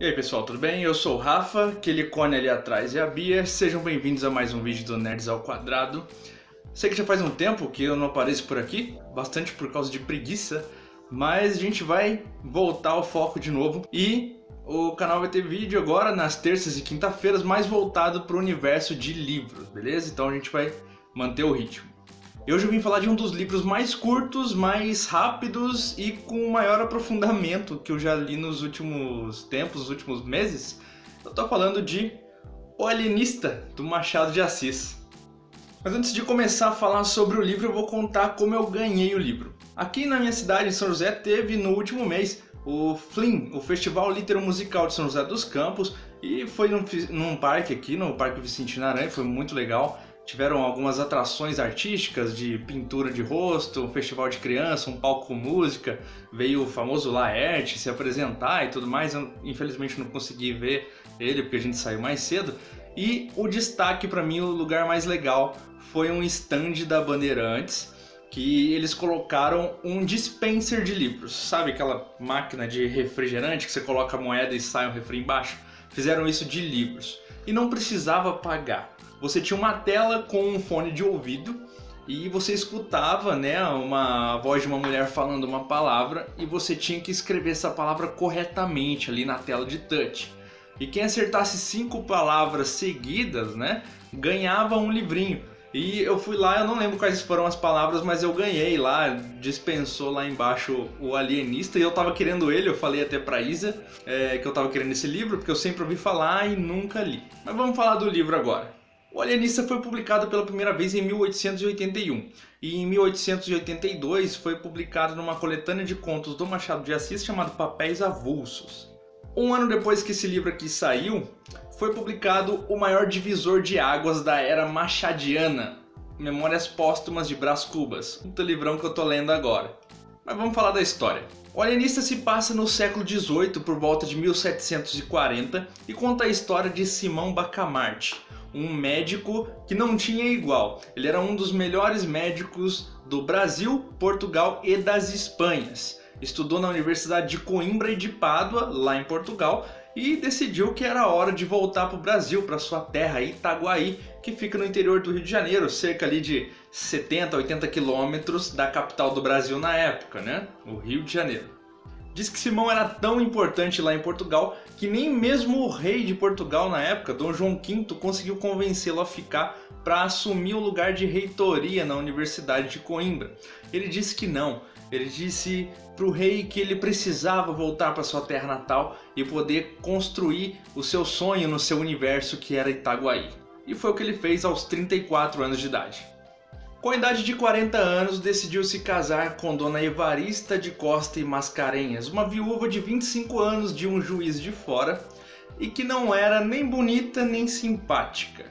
E aí pessoal, tudo bem? Eu sou o Rafa, aquele cone ali atrás é a Bia. Sejam bem-vindos a mais um vídeo do Nerds ao Quadrado. Sei que já faz um tempo que eu não apareço por aqui, bastante por causa de preguiça, mas a gente vai voltar ao foco de novo e o canal vai ter vídeo agora nas terças e quinta-feiras mais voltado para o universo de livros, beleza? Então a gente vai manter o ritmo. Hoje eu vim falar de um dos livros mais curtos, mais rápidos e com maior aprofundamento que eu já li nos últimos tempos, nos últimos meses. Eu tô falando de O Alienista, do Machado de Assis. Mas antes de começar a falar sobre o livro, eu vou contar como eu ganhei o livro. Aqui na minha cidade, em São José, teve no último mês o FLIM, o Festival Litero-Musical de São José dos Campos, e foi num parque aqui, no Parque Vicentino Aranha, foi muito legal. Tiveram algumas atrações artísticas de pintura de rosto, um festival de criança, um palco com música, veio o famoso Laerte se apresentar e tudo mais. Eu infelizmente não consegui ver ele porque a gente saiu mais cedo. E o destaque para mim, o lugar mais legal, foi um stand da Bandeirantes, que eles colocaram um dispenser de livros. Sabe aquela máquina de refrigerante que você coloca a moeda e sai um refri embaixo? Fizeram isso de livros e não precisava pagar. Você tinha uma tela com um fone de ouvido e você escutava, né, a voz de uma mulher falando uma palavra e você tinha que escrever essa palavra corretamente ali na tela de touch. E quem acertasse 5 palavras seguidas, né, ganhava um livrinho. E eu fui lá, eu não lembro quais foram as palavras, mas eu ganhei lá, dispensou lá embaixo O Alienista e eu tava querendo ele, eu falei até pra Isa que eu tava querendo esse livro, porque eu sempre ouvi falar e nunca li. Mas vamos falar do livro agora. O Alienista foi publicado pela primeira vez em 1881 e em 1882 foi publicado numa coletânea de contos do Machado de Assis chamado Papéis Avulsos. Um ano depois que esse livro aqui saiu, foi publicado o maior divisor de águas da era machadiana, Memórias Póstumas de Brás Cubas, um livrão que eu tô lendo agora. Mas vamos falar da história. O Alienista se passa no século XVIII, por volta de 1740, e conta a história de Simão Bacamarte, um médico que não tinha igual. Ele era um dos melhores médicos do Brasil, Portugal e das Espanhas. Estudou na Universidade de Coimbra e de Pádua, lá em Portugal, e decidiu que era hora de voltar para o Brasil, para sua terra, Itaguaí, que fica no interior do Rio de Janeiro, cerca ali de 70, 80 quilômetros da capital do Brasil na época, né? O Rio de Janeiro. Diz que Simão era tão importante lá em Portugal que nem mesmo o rei de Portugal na época, Dom João V, conseguiu convencê-lo a ficar para assumir o lugar de reitoria na Universidade de Coimbra. Ele disse que não. Ele disse para o rei que ele precisava voltar para sua terra natal e poder construir o seu sonho no seu universo, que era Itaguaí. E foi o que ele fez aos 34 anos de idade. Com a idade de 40 anos, decidiu se casar com Dona Evarista de Costa e Mascarenhas, uma viúva de 25 anos de um juiz de fora e que não era nem bonita nem simpática.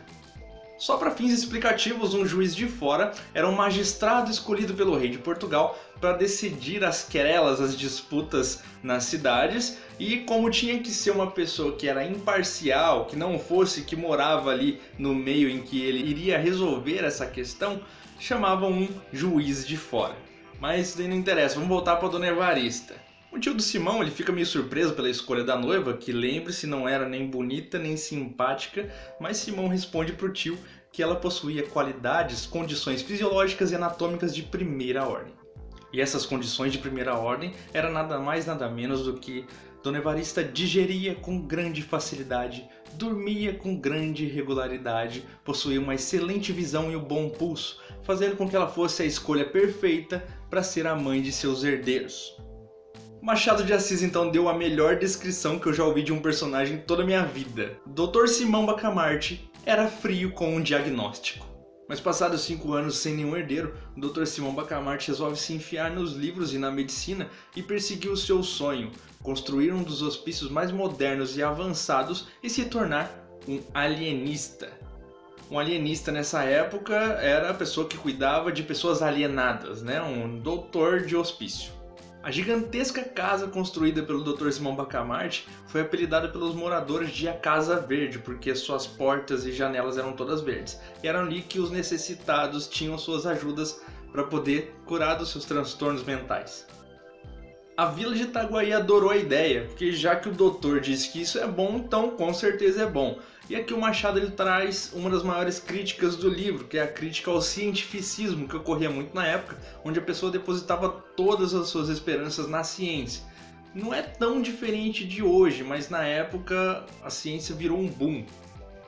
Só para fins explicativos, um juiz de fora era um magistrado escolhido pelo rei de Portugal para decidir as querelas, as disputas nas cidades, e como tinha que ser uma pessoa que era imparcial, que não fosse que morava ali no meio em que ele iria resolver essa questão, chamavam um juiz de fora. Mas isso daí não interessa, vamos voltar para Dona Evarista. O tio do Simão, ele fica meio surpreso pela escolha da noiva, que, lembre-se, não era nem bonita nem simpática, mas Simão responde pro tio que ela possuía qualidades, condições fisiológicas e anatômicas de primeira ordem. E essas condições de primeira ordem eram nada mais nada menos do que Dona Evarista digeria com grande facilidade, dormia com grande regularidade, possuía uma excelente visão e um bom pulso, fazendo com que ela fosse a escolha perfeita para ser a mãe de seus herdeiros. Machado de Assis então deu a melhor descrição que eu já ouvi de um personagem em toda a minha vida. Dr. Simão Bacamarte era frio com um diagnóstico. Mas passados 5 anos sem nenhum herdeiro, o Dr. Simão Bacamarte resolve se enfiar nos livros e na medicina e perseguir o seu sonho, construir um dos hospícios mais modernos e avançados e se tornar um alienista. Um alienista nessa época era a pessoa que cuidava de pessoas alienadas, né? Um doutor de hospício. A gigantesca casa construída pelo Dr. Simão Bacamarte foi apelidada pelos moradores de a Casa Verde, porque suas portas e janelas eram todas verdes. E era ali que os necessitados tinham suas ajudas para poder curar dos seus transtornos mentais. A vila de Itaguaí adorou a ideia, porque já que o doutor disse que isso é bom, então com certeza é bom. E aqui o Machado ele traz uma das maiores críticas do livro, que é a crítica ao cientificismo, que ocorria muito na época, onde a pessoa depositava todas as suas esperanças na ciência. Não é tão diferente de hoje, mas na época a ciência virou um boom.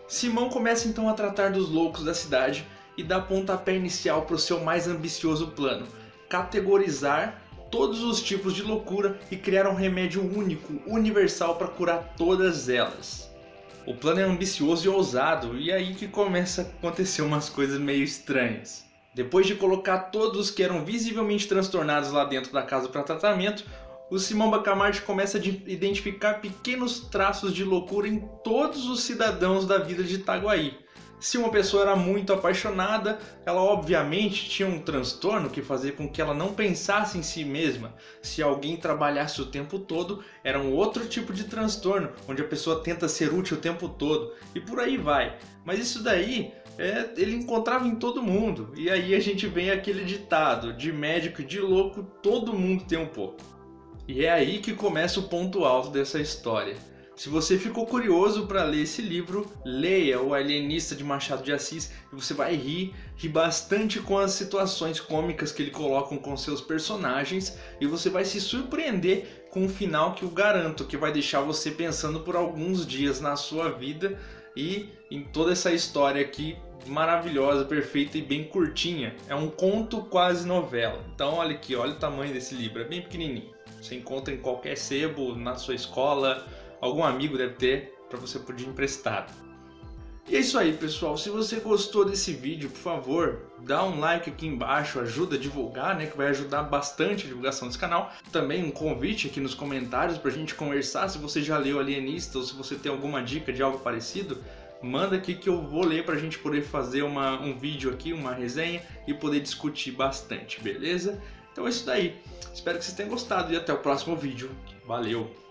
Simão começa então a tratar dos loucos da cidade e dá pontapé inicial para o seu mais ambicioso plano: categorizar todos os tipos de loucura e criar um remédio único, universal para curar todas elas. O plano é ambicioso e ousado, e é aí que começa a acontecer umas coisas meio estranhas. Depois de colocar todos que eram visivelmente transtornados lá dentro da casa para tratamento, o Simão Bacamarte começa a identificar pequenos traços de loucura em todos os cidadãos da vila de Itaguaí. Se uma pessoa era muito apaixonada, ela obviamente tinha um transtorno que fazia com que ela não pensasse em si mesma. Se alguém trabalhasse o tempo todo, era um outro tipo de transtorno, onde a pessoa tenta ser útil o tempo todo, e por aí vai. Mas isso daí, ele encontrava em todo mundo, e aí a gente vem aquele ditado: de médico e de louco, todo mundo tem um pouco. E é aí que começa o ponto alto dessa história. Se você ficou curioso para ler esse livro, leia O Alienista de Machado de Assis e você vai rir bastante com as situações cômicas que ele coloca com seus personagens, e você vai se surpreender com o final que eu garanto que vai deixar você pensando por alguns dias na sua vida e em toda essa história aqui maravilhosa, perfeita e bem curtinha. É um conto quase novela. Então olha aqui, olha o tamanho desse livro, é bem pequenininho. Você encontra em qualquer sebo, na sua escola, algum amigo deve ter para você poder emprestar. E é isso aí, pessoal. Se você gostou desse vídeo, por favor, dá um like aqui embaixo, ajuda a divulgar, né, que vai ajudar bastante a divulgação desse canal. Também um convite aqui nos comentários pra gente conversar. Se você já leu Alienista ou se você tem alguma dica de algo parecido, manda aqui que eu vou ler pra gente poder fazer um vídeo aqui, uma resenha e poder discutir bastante, beleza? Então é isso daí. Espero que vocês tenham gostado e até o próximo vídeo. Valeu!